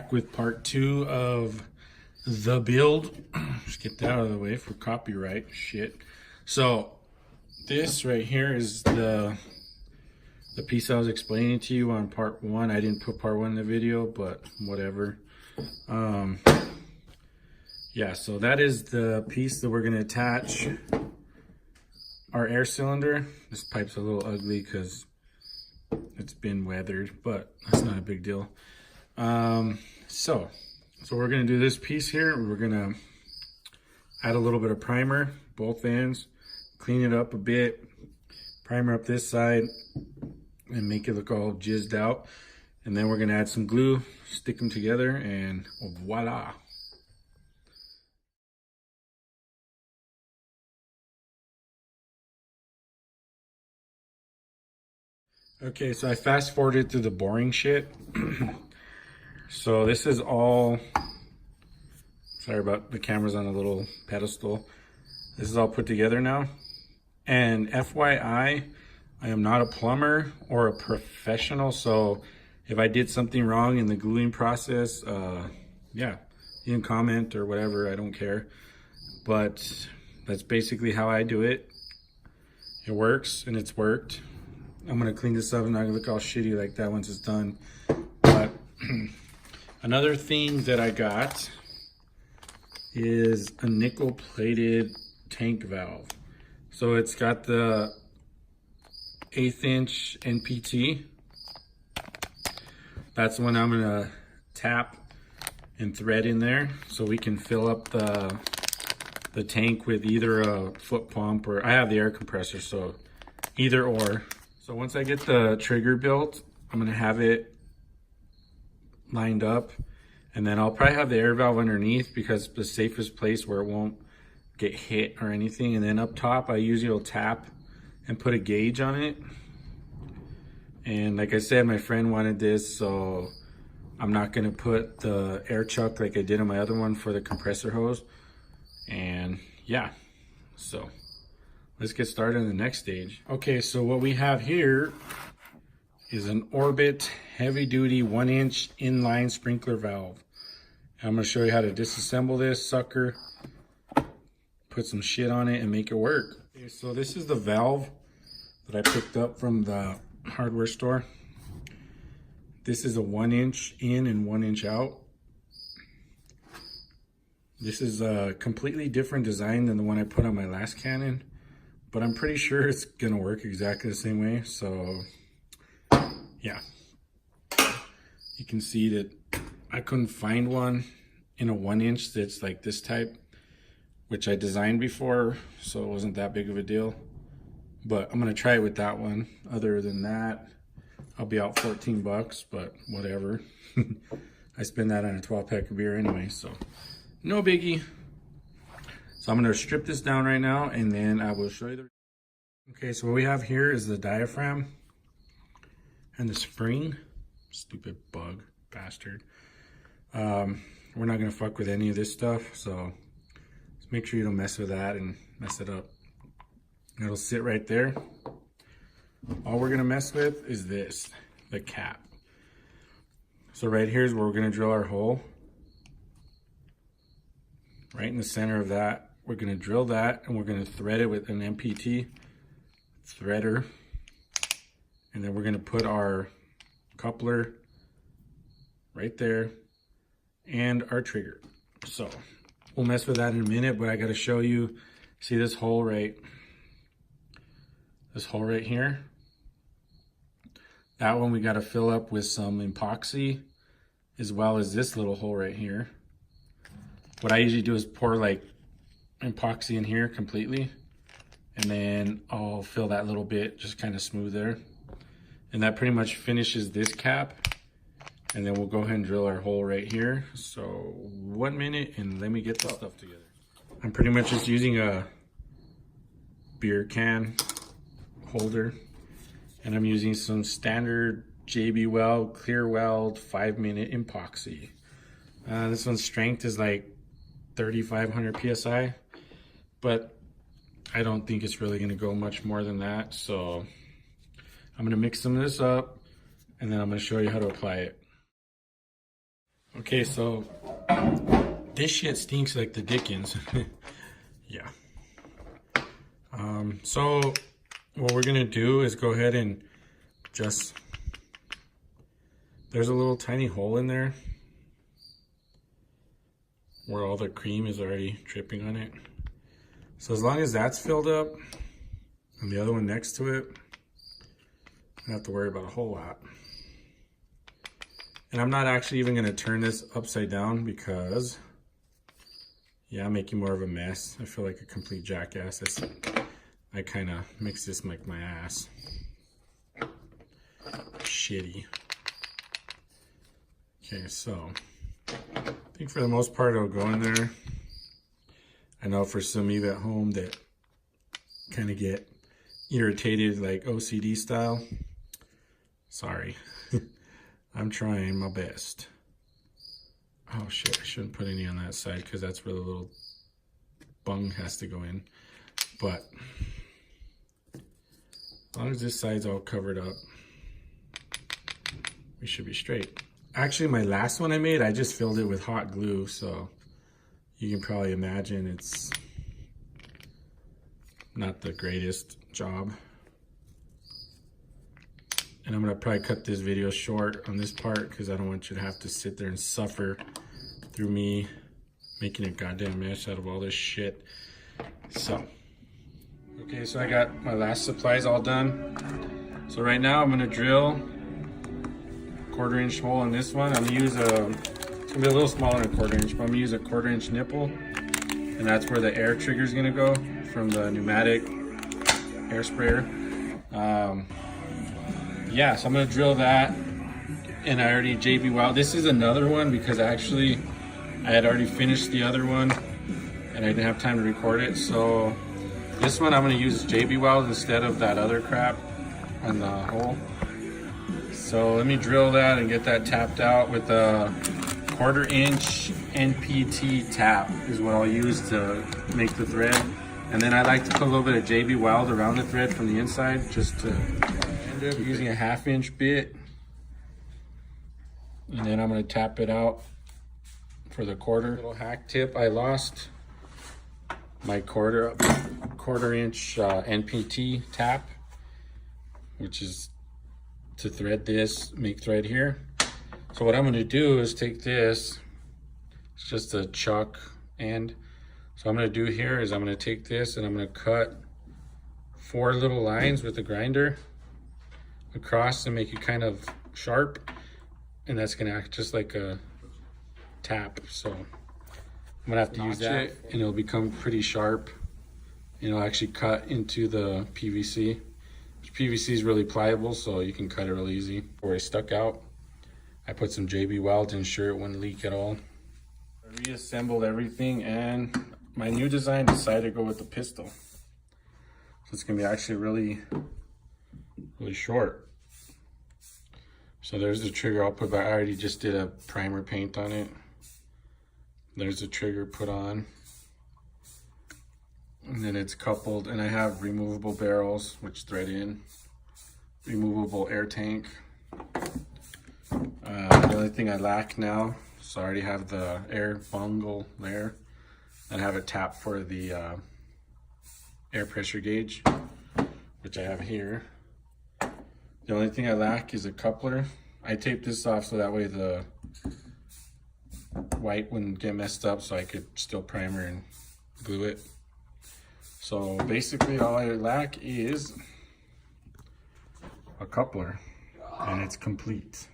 back with part 2 of the build. Just get that out of the way for copyright shit. So this right here is the piece I was explaining to you on part 1. I didn't put part 1 in the video, but whatever. Yeah, so that is the piece that we're going to attach our air cylinder. This pipe's a little ugly because it's been weathered, but that's not a big deal. So we're going to do this piece here. We're going to add a little bit of primer, both ends, clean it up a bit, primer up this side, and make it look all jizzed out. And then we're going to add some glue, stick them together, and voila. Okay, so I fast forwarded through the boring shit. So this is all, sorry about the camera's on a little pedestal. This is all put together now. And FYI, I am not a plumber or a professional, so if I did something wrong in the gluing process, yeah, you can comment or whatever, I don't care. But that's basically how I do it. It works, and it's worked. I'm gonna clean this up and not gonna look all shitty like that once it's done. But another thing that I got is a nickel plated tank valve. So it's got the 1/8 inch NPT. That's the one I'm gonna tap and thread in there so we can fill up the tank with either a foot pump, or I have the air compressor, so either or. So once I get the trigger built, I'm gonna have it lined up, and then I'll probably have the air valve underneath because it's the safest place where it won't get hit or anything. And then up top, I usually will tap and put a gauge on it. And like I said, my friend wanted this, so I'm not gonna put the air chuck like I did on my other one for the compressor hose. And yeah, so let's get started on the next stage. Okay, so what we have here is an Orbit heavy duty 1 inch inline sprinkler valve. I'm gonna show you how to disassemble this sucker, put some shit on it, and make it work. Okay, so this is the valve that I picked up from the hardware store. This is a 1 inch in and 1 inch out. This is a completely different design than the one I put on my last Canon, but I'm pretty sure it's gonna work exactly the same way. So yeah, you can see that I couldn't find one in a 1 inch that's like this type, which I designed before, so it wasn't that big of a deal. But I'm gonna try it with that one. Other than that, I'll be out 14 bucks, but whatever. I spend that on a 12-pack of beer anyway, so no biggie. So I'm gonna strip this down right now, and then I will show you the... Okay, so what we have here is the diaphragm and the spring. Stupid bug, bastard. We're not gonna fuck with any of this stuff, so just make sure you don't mess with that and mess it up. It'll sit right there. All we're gonna mess with is this, the cap. So right here is where we're gonna drill our hole. Right in the center of that, we're gonna drill that, and we're gonna thread it with an MPT threader. And then we're gonna put our coupler right there and our trigger. So we'll mess with that in a minute, but I gotta show you, see this hole right here? That one we gotta fill up with some epoxy, as well as this little hole right here. What I usually do is pour like epoxy in here completely, and then I'll fill that little bit just kind of smooth there. And that pretty much finishes this cap. And then we'll go ahead and drill our hole right here. So 1 minute, and let me get the stuff together. I'm pretty much just using a beer can holder, and I'm using some standard JB Weld clear weld 5-minute epoxy. This one's strength is like 3,500 PSI, but I don't think it's really gonna go much more than that. So I'm gonna mix some of this up, and then I'm gonna show you how to apply it. Okay, so this shit stinks like the Dickens. Yeah. So what we're gonna do is go ahead and just, there's a little tiny hole in there where all the cream is already dripping on it. So as long as that's filled up and the other one next to it, I don't have to worry about a whole lot. And I'm not actually even gonna turn this upside down because, yeah, I'm making more of a mess. I feel like a complete jackass. I kind of mix this like my ass. Shitty. Okay, so I think for the most part it'll go in there. I know for some of you at home that kind of get irritated like OCD style, sorry. I'm trying my best. Oh shit, I shouldn't put any on that side because that's where the little bung has to go in. But as long as this side's all covered up, we should be straight. Actually, my last one I made, I just filled it with hot glue, so you can probably imagine it's not the greatest job. And I'm gonna probably cut this video short on this part because I don't want you to have to sit there and suffer through me making a goddamn mess out of all this shit. So, okay, so I got my last supplies all done. So right now I'm gonna drill a 1/4 inch hole in this one. I'm gonna use it's gonna be a little smaller than a 1/4 inch, but I'm gonna use a 1/4 inch nipple. And that's where the air trigger is gonna go from the pneumatic air sprayer. Yeah, so I'm gonna drill that, and I already JB Weld. This is another one because I had already finished the other one, and I didn't have time to record it. So this one I'm gonna use JB Weld instead of that other crap on the hole. So let me drill that and get that tapped out with a 1/4 inch NPT tap is what I'll use to make the thread. And then I like to put a little bit of JB Weld around the thread from the inside just to end up using a 1/2 inch bit. And then I'm gonna tap it out for the 1/4. Little hack tip, I lost my 1/4 inch NPT tap, which is to thread this, make thread here. So what I'm gonna do is take this, it's just a chuck end. So I'm gonna do here is I'm gonna take this and I'm gonna cut 4 little lines with the grinder across and make it kind of sharp. And that's gonna act just like a tap. So I'm gonna have to use that and it'll become pretty sharp. And it'll actually cut into the PVC. PVC is really pliable, so you can cut it real easy. Where it stuck out, I put some JB Weld to ensure it wouldn't leak at all. I reassembled everything, and my new design decided to go with the pistol. So it's gonna be actually really short. So there's the trigger I'll put back. I already just did a primer paint on it. There's the trigger put on. And then it's coupled, and I have removable barrels, which thread in. Removable air tank. The only thing I lack now, so I already have the air bungle there. And I have a tap for the air pressure gauge, which I have here. The only thing I lack is a coupler. I taped this off so that way the white wouldn't get messed up, so I could still primer and glue it. So basically all I lack is a coupler, and it's complete.